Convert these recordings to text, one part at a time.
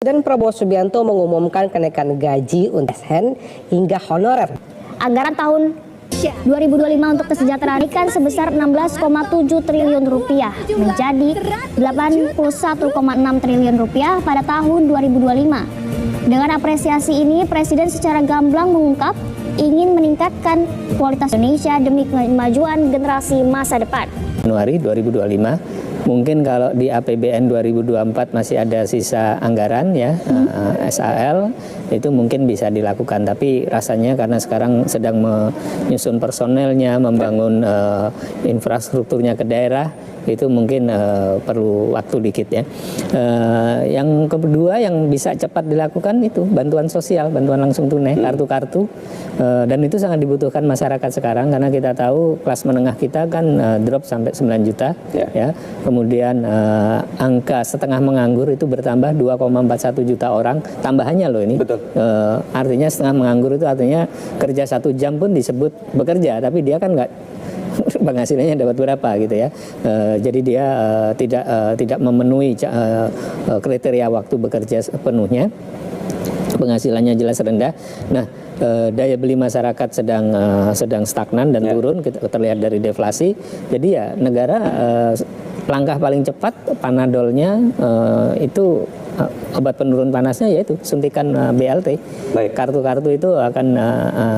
Dan Prabowo Subianto mengumumkan kenaikan gaji untuk ASN hingga honorer. Anggaran tahun 2025 untuk kesejahteraan ikan sebesar 16,7 triliun rupiah menjadi 81,6 triliun rupiah pada tahun 2025. Dengan apresiasi ini, Presiden secara gamblang mengungkap ingin meningkatkan kualitas Indonesia demi kemajuan generasi masa depan. Januari 2025. Mungkin kalau di APBN 2024 masih ada sisa anggaran ya, SAL itu mungkin bisa dilakukan, tapi rasanya karena sekarang sedang menyusun personelnya, membangun infrastrukturnya ke daerah, itu mungkin perlu waktu dikit ya. Yang kedua yang bisa cepat dilakukan itu bantuan sosial, bantuan langsung tunai, kartu-kartu, dan itu sangat dibutuhkan masyarakat sekarang karena kita tahu kelas menengah kita kan drop sampai 9 juta ya. Kemudian angka setengah menganggur itu bertambah 2,41 juta orang, tambahannya loh ini. Betul. Artinya setengah menganggur itu artinya kerja 1 jam pun disebut bekerja, tapi dia kan nggak penghasilannya dapat berapa gitu ya. Jadi dia tidak memenuhi kriteria waktu bekerja sepenuhnya, penghasilannya jelas rendah. Nah, daya beli masyarakat sedang stagnan dan turun, terlihat dari deflasi. Jadi ya negara langkah paling cepat panadolnya itu obat penurun panasnya, yaitu suntikan BLT. Kartu-kartu itu akan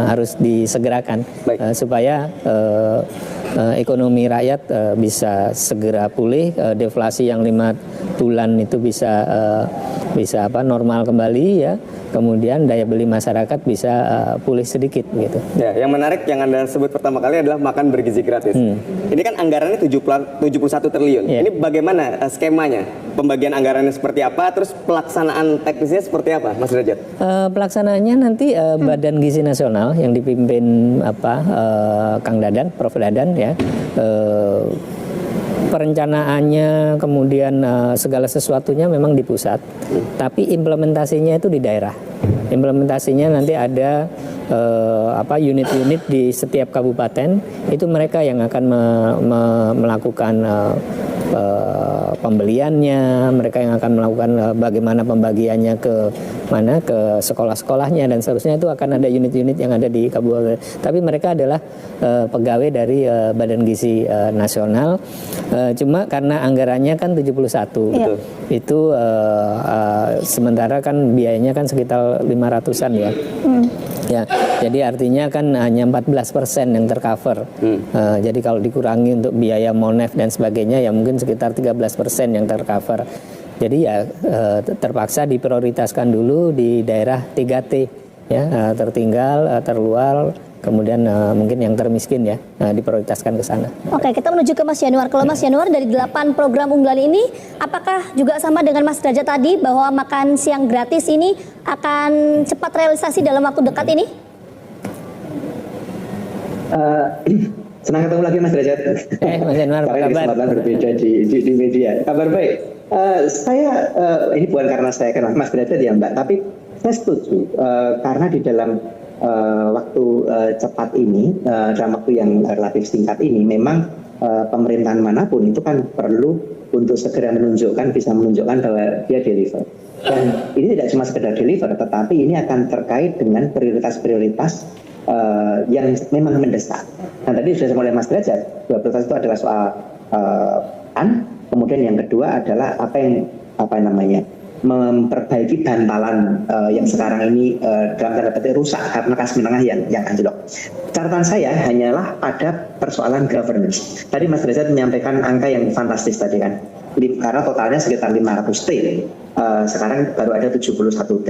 harus disegerakan supaya ekonomi rakyat bisa segera pulih, deflasi yang 5 bulan itu bisa normal kembali ya. Kemudian daya beli masyarakat bisa pulih sedikit gitu. Ya, yang menarik yang Anda sebut pertama kali adalah makan bergizi gratis. Ini kan anggarannya 71 triliun. Ini bagaimana skemanya? Pembagian anggarannya seperti apa? Terus pelaksanaan teknisnya seperti apa, Mas Derajat? Pelaksanaannya nanti Badan Gizi Nasional yang dipimpin Kang Dadan, Prof Dadan ya. Perencanaannya kemudian segala sesuatunya memang di pusat, tapi implementasinya itu di daerah. Implementasinya nanti ada unit-unit di setiap kabupaten, itu mereka yang akan melakukan pembeliannya, mereka yang akan melakukan bagaimana pembagiannya ke sekolah-sekolahnya dan seterusnya. Itu akan ada unit-unit yang ada di kabupaten. Tapi mereka adalah pegawai dari Badan Gizi Nasional. Cuma karena anggarannya kan 71, itu sementara kan biayanya kan sekitar 500-an ya. Ya, jadi artinya kan hanya 14% yang tercover. Jadi kalau dikurangi untuk biaya Monef dan sebagainya ya mungkin sekitar 13% yang tercover. Jadi ya terpaksa diprioritaskan dulu di daerah 3T ya, tertinggal, terluar, kemudian mungkin yang termiskin ya, diprioritaskan ke sana. Oke, kita menuju ke Mas Yanuar. Kalau Mas Yanuar, dari 8 program unggulan ini, apakah juga sama dengan Mas Derajat tadi bahwa makan siang gratis ini akan cepat realisasi dalam waktu dekat ini? Senang ketemu lagi Mas Derajat. Mas Yanuar, apa kabar? Kesempatan berbeda di media. Kabar baik. Saya ini bukan karena saya kenal Mas Derajat ya Mbak, tapi saya setuju karena di dalam waktu cepat ini, dalam waktu yang relatif singkat ini, memang pemerintahan manapun itu kan perlu untuk segera bisa menunjukkan bahwa dia deliver. Dan ini tidak cuma sekedar deliver, tetapi ini akan terkait dengan prioritas-prioritas yang memang mendesak. Nah tadi sudah oleh Mas Derajat, prioritas itu adalah soal kemudian yang kedua adalah memperbaiki bantalan yang sekarang ini dalam tanda petik rusak karena kelas menengah yang anjlok. Catatan saya hanyalah pada persoalan governance. Tadi Mas Derajat menyampaikan angka yang fantastis tadi kan, karena totalnya sekitar 500 T, sekarang baru ada 71 T.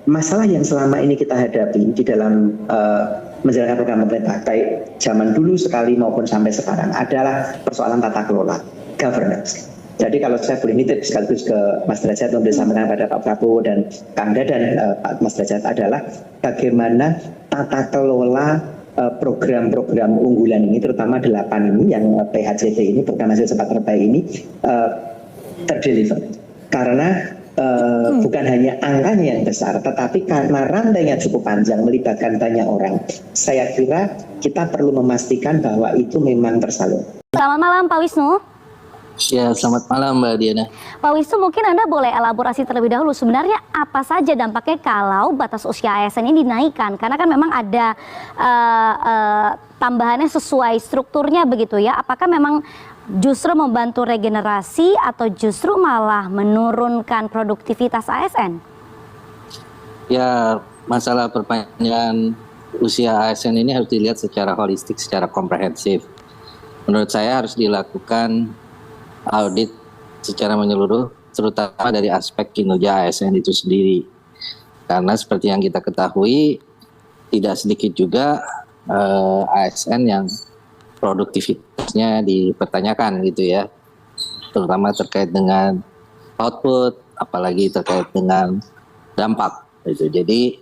Masalah yang selama ini kita hadapi di dalam menjalankan program pemerintah baik zaman dulu sekali maupun sampai sekarang adalah persoalan tata kelola, governance. Jadi kalau saya boleh nitip sekaligus ke Mas Derajat untuk disampaikan pada Pak Prabowo dan Kang Dadan, Pak Mas Derajat, adalah bagaimana tata kelola program-program unggulan ini, terutama 8 ini yang PHCT ini, program hasil cepat terbaik ini terdeliver. Karena bukan hanya angkanya yang besar, tetapi karena rantainya cukup panjang, melibatkan banyak orang, saya kira kita perlu memastikan bahwa itu memang tersalur. Selamat malam Pak Wisnu. Ya, selamat malam Mbak Diana. Pak Wisnu, mungkin Anda boleh elaborasi terlebih dahulu. Sebenarnya apa saja dampaknya kalau batas usia ASN ini dinaikkan? Karena kan memang ada tambahannya sesuai strukturnya begitu ya. Apakah memang justru membantu regenerasi atau justru malah menurunkan produktivitas ASN? Ya, masalah perpanjangan usia ASN ini harus dilihat secara holistik, secara komprehensif. Menurut saya harus dilakukan audit secara menyeluruh, terutama dari aspek kinerja ASN itu sendiri. Karena seperti yang kita ketahui, tidak sedikit juga ASN yang produktivitasnya dipertanyakan gitu ya. Terutama terkait dengan output, apalagi terkait dengan dampak gitu. Jadi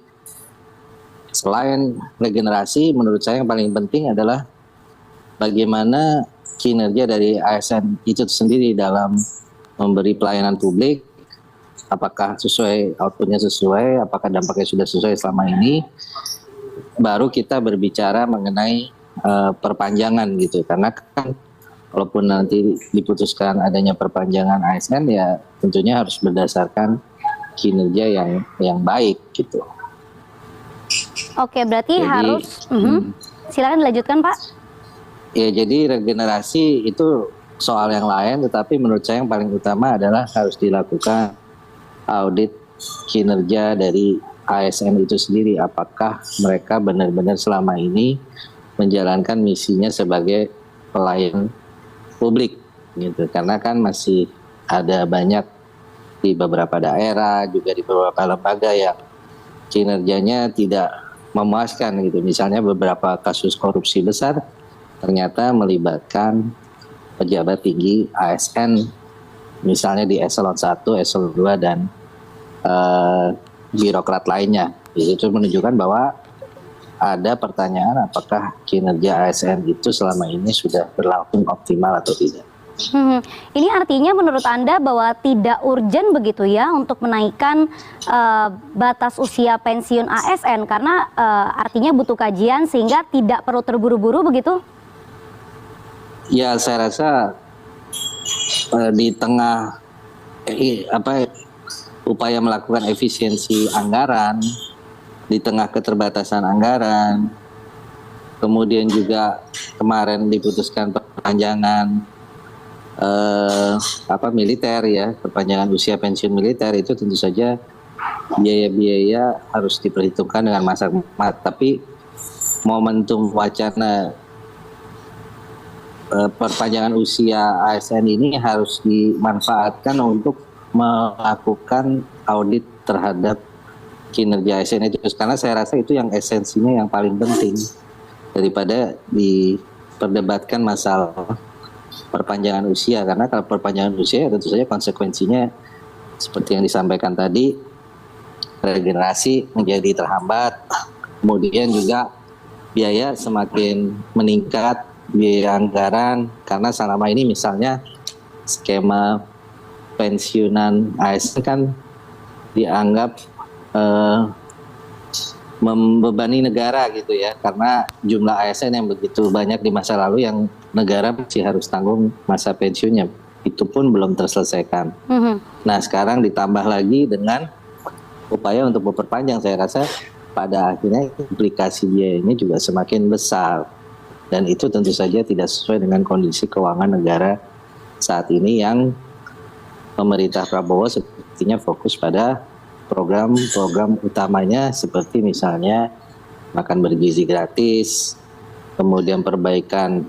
selain regenerasi, menurut saya yang paling penting adalah bagaimana kinerja dari ASN itu sendiri dalam memberi pelayanan publik, apakah sesuai, outputnya sesuai, apakah dampaknya sudah sesuai selama ini, baru kita berbicara mengenai perpanjangan gitu. Karena kan walaupun nanti diputuskan adanya perpanjangan ASN, ya tentunya harus berdasarkan kinerja yang baik gitu. Oke, berarti Jadi, harus silakan dilanjutkan Pak. Ya, jadi regenerasi itu soal yang lain, tetapi menurut saya yang paling utama adalah harus dilakukan audit kinerja dari ASN itu sendiri. Apakah mereka benar-benar selama ini menjalankan misinya sebagai pelayan publik gitu. Karena kan masih ada banyak di beberapa daerah, juga di beberapa lembaga yang kinerjanya tidak memuaskan gitu. Misalnya beberapa kasus korupsi besar ternyata melibatkan pejabat tinggi ASN, misalnya di eselon 1, eselon 2, dan birokrat lainnya. Itu menunjukkan bahwa ada pertanyaan apakah kinerja ASN itu selama ini sudah berlangsung optimal atau tidak. Ini artinya menurut Anda bahwa tidak urgen begitu ya untuk menaikkan batas usia pensiun ASN karena artinya butuh kajian sehingga tidak perlu terburu-buru begitu? Ya, saya rasa di tengah upaya melakukan efisiensi anggaran, di tengah keterbatasan anggaran, kemudian juga kemarin diputuskan perpanjangan militer ya, perpanjangan usia pensiun militer, itu tentu saja biaya-biaya harus diperhitungkan dengan matang. Tapi momentum wacana perpanjangan usia ASN ini harus dimanfaatkan untuk melakukan audit terhadap kinerja ASN itu, karena saya rasa itu yang esensinya yang paling penting daripada diperdebatkan masalah perpanjangan usia. Karena kalau perpanjangan usia tentu saja konsekuensinya seperti yang disampaikan tadi, regenerasi menjadi terhambat, kemudian juga biaya semakin meningkat, biaya anggaran, karena selama ini misalnya skema pensiunan ASN kan dianggap membebani negara gitu ya, karena jumlah ASN yang begitu banyak di masa lalu yang negara masih harus tanggung masa pensiunnya, itu pun belum terselesaikan. Nah, sekarang ditambah lagi dengan upaya untuk memperpanjang, saya rasa pada akhirnya implikasi biayanya juga semakin besar. Dan itu tentu saja tidak sesuai dengan kondisi keuangan negara saat ini yang pemerintah Prabowo sepertinya fokus pada program-program utamanya seperti misalnya makan bergizi gratis, kemudian perbaikan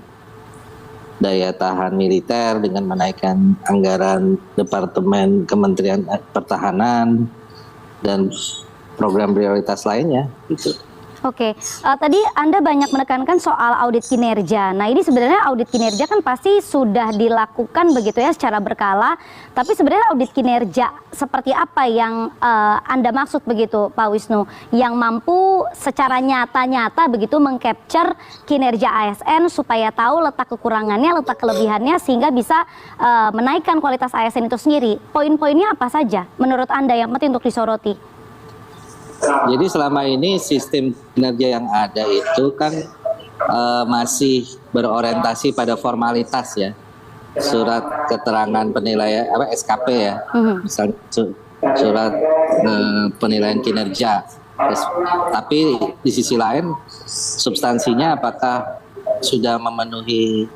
daya tahan militer dengan menaikkan anggaran Departemen Kementerian Pertahanan dan program prioritas lainnya gitu. Oke, tadi Anda banyak menekankan soal audit kinerja. Nah, ini sebenarnya audit kinerja kan pasti sudah dilakukan begitu ya secara berkala. Tapi sebenarnya audit kinerja seperti apa yang Anda maksud begitu, Pak Wisnu? Yang mampu secara nyata-nyata begitu mengcapture kinerja ASN supaya tahu letak kekurangannya, letak kelebihannya sehingga bisa menaikkan kualitas ASN itu sendiri. Poin-poinnya apa saja menurut Anda yang penting untuk disoroti? Jadi selama ini sistem kinerja yang ada itu kan masih berorientasi pada formalitas ya. surat keterangan penilaian SKP ya, misalnya surat penilaian kinerja. Tapi di sisi lain substansinya apakah sudah memenuhi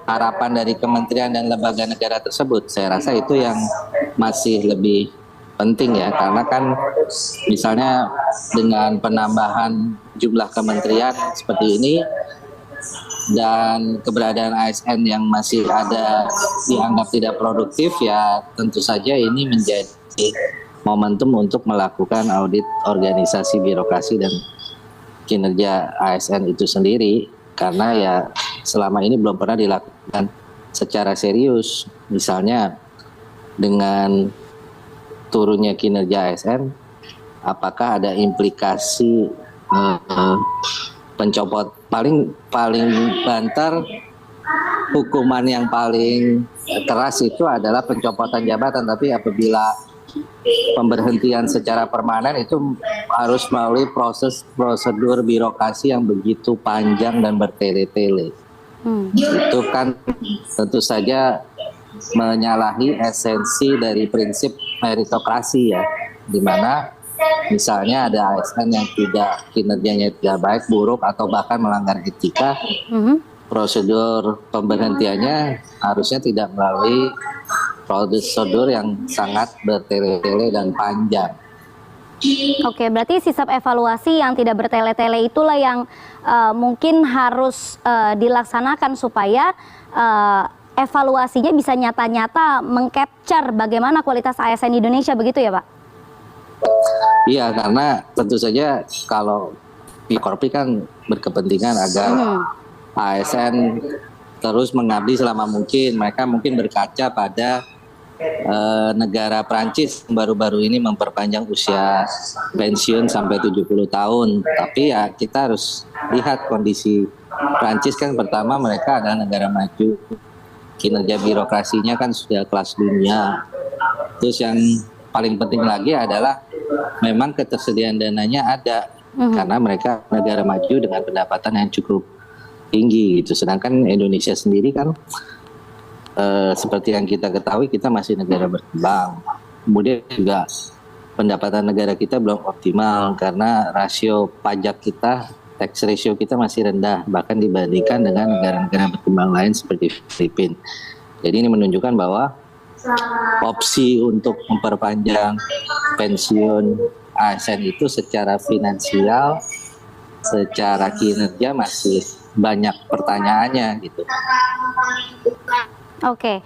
harapan dari kementerian dan lembaga negara tersebut? Saya rasa itu yang masih lebih penting ya, karena kan misalnya dengan penambahan jumlah kementerian seperti ini dan keberadaan ASN yang masih ada dianggap tidak produktif, ya tentu saja ini menjadi momentum untuk melakukan audit organisasi birokrasi dan kinerja ASN itu sendiri, karena ya selama ini belum pernah dilakukan secara serius. Misalnya dengan turunnya kinerja ASN, apakah ada implikasi pencopot paling banter, hukuman yang paling keras itu adalah pencopotan jabatan, tapi apabila pemberhentian secara permanen itu harus melalui prosedur birokrasi yang begitu panjang dan bertele-tele. Itu kan tentu saja menyalahi esensi dari prinsip meritokrasi ya, di mana misalnya ada ASN yang kinerjanya tidak baik, buruk, atau bahkan melanggar etika, prosedur pemberhentiannya harusnya tidak melalui prosedur yang sangat bertele-tele dan panjang. Oke, berarti sistem evaluasi yang tidak bertele-tele itulah yang mungkin harus dilaksanakan supaya evaluasinya bisa nyata-nyata mengcapture bagaimana kualitas ASN di Indonesia, begitu ya Pak? Iya, karena tentu saja kalau Korpi kan berkepentingan agar ASN terus mengabdi selama mungkin. Mereka mungkin berkaca pada negara Prancis baru-baru ini memperpanjang usia pensiun sampai 70 tahun. Tapi ya kita harus lihat kondisi Prancis kan, pertama mereka adalah negara maju, kinerja birokrasinya kan sudah kelas dunia. Terus yang paling penting lagi adalah memang ketersediaan dananya ada, karena mereka negara maju dengan pendapatan yang cukup tinggi gitu. Sedangkan Indonesia sendiri kan seperti yang kita ketahui, kita masih negara berkembang. Kemudian juga pendapatan negara kita belum optimal karena rasio pajak kita, tax ratio kita masih rendah bahkan dibandingkan dengan negara-negara berkembang lain seperti Filipina. Jadi ini menunjukkan bahwa opsi untuk memperpanjang pensiun ASN itu secara finansial, secara kinerja masih banyak pertanyaannya gitu. Oke.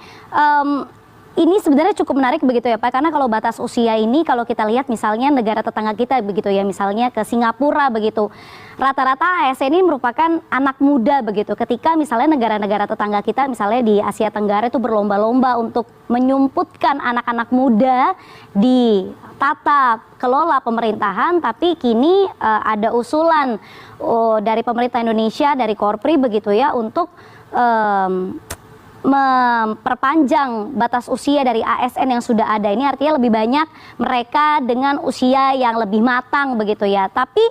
Ini sebenarnya cukup menarik begitu ya Pak, karena kalau batas usia ini kalau kita lihat misalnya negara tetangga kita begitu ya, misalnya ke Singapura begitu, rata-rata ASN ini merupakan anak muda begitu, ketika misalnya negara-negara tetangga kita misalnya di Asia Tenggara itu berlomba-lomba untuk menyumputkan anak-anak muda di tata kelola pemerintahan, tapi kini ada usulan dari pemerintah Indonesia, dari Korpri begitu ya, untuk memperpanjang batas usia dari ASN yang sudah ada. Ini artinya lebih banyak mereka dengan usia yang lebih matang begitu ya. Tapi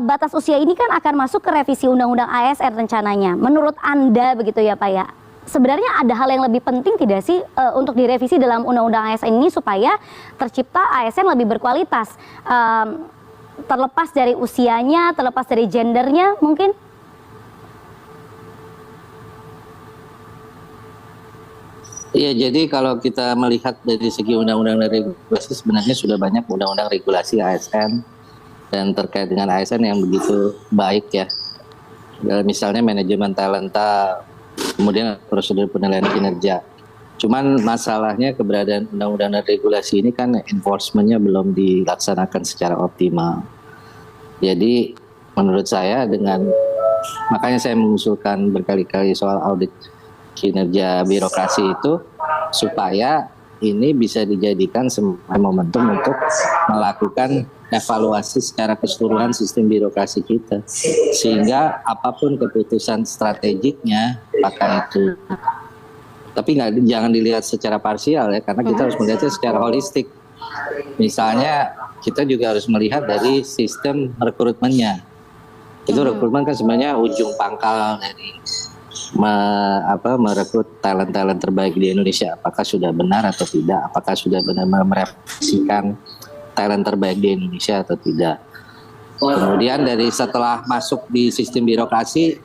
batas usia ini kan akan masuk ke revisi Undang-Undang ASN rencananya. Menurut Anda begitu ya Pak ya, sebenarnya ada hal yang lebih penting tidak sih untuk direvisi dalam Undang-Undang ASN ini supaya tercipta ASN lebih berkualitas, terlepas dari usianya, terlepas dari gendernya mungkin? Iya, jadi kalau kita melihat dari segi undang-undang dan regulasi, sebenarnya sudah banyak undang-undang regulasi ASN dan terkait dengan ASN yang begitu baik ya. Misalnya manajemen talenta, kemudian prosedur penilaian kinerja. Cuman masalahnya keberadaan undang-undang dan regulasi ini kan enforcement-nya belum dilaksanakan secara optimal. Jadi menurut saya makanya saya mengusulkan berkali-kali soal audit kinerja birokrasi itu, supaya ini bisa dijadikan sebagai momentum untuk melakukan evaluasi secara keseluruhan sistem birokrasi kita, sehingga apapun keputusan strategiknya, apakah itu, tapi jangan dilihat secara parsial ya, karena kita harus melihatnya secara holistik. Misalnya kita juga harus melihat dari sistem rekrutmennya. Itu rekrutmen kan sebenarnya ujung pangkal dari merekrut talent-talent terbaik di Indonesia, apakah sudah benar atau tidak, apakah sudah benar-benar merefleksikan talent terbaik di Indonesia atau tidak. Kemudian dari setelah masuk di sistem birokrasi,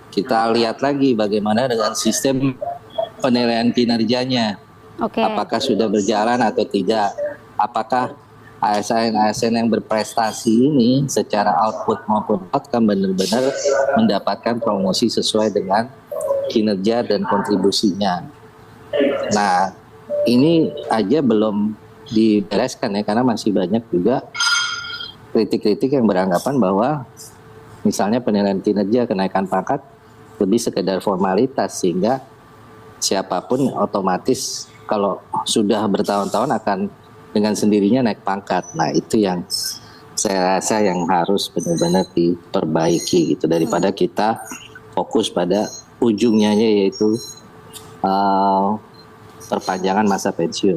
kita lihat lagi bagaimana dengan sistem penilaian kinerjanya. Oke. Apakah sudah berjalan atau tidak, apakah ASN yang berprestasi ini secara output maupun outcome benar-benar mendapatkan promosi sesuai dengan kinerja dan kontribusinya. Nah, ini aja belum dibereskan ya, karena masih banyak juga kritik-kritik yang beranggapan bahwa misalnya penilaian kinerja, kenaikan pangkat lebih sekedar formalitas, sehingga siapapun otomatis kalau sudah bertahun-tahun akan dengan sendirinya naik pangkat. Nah, itu yang saya rasa yang harus benar-benar diperbaiki gitu, daripada kita fokus pada ujungnya yaitu perpanjangan masa pensiun.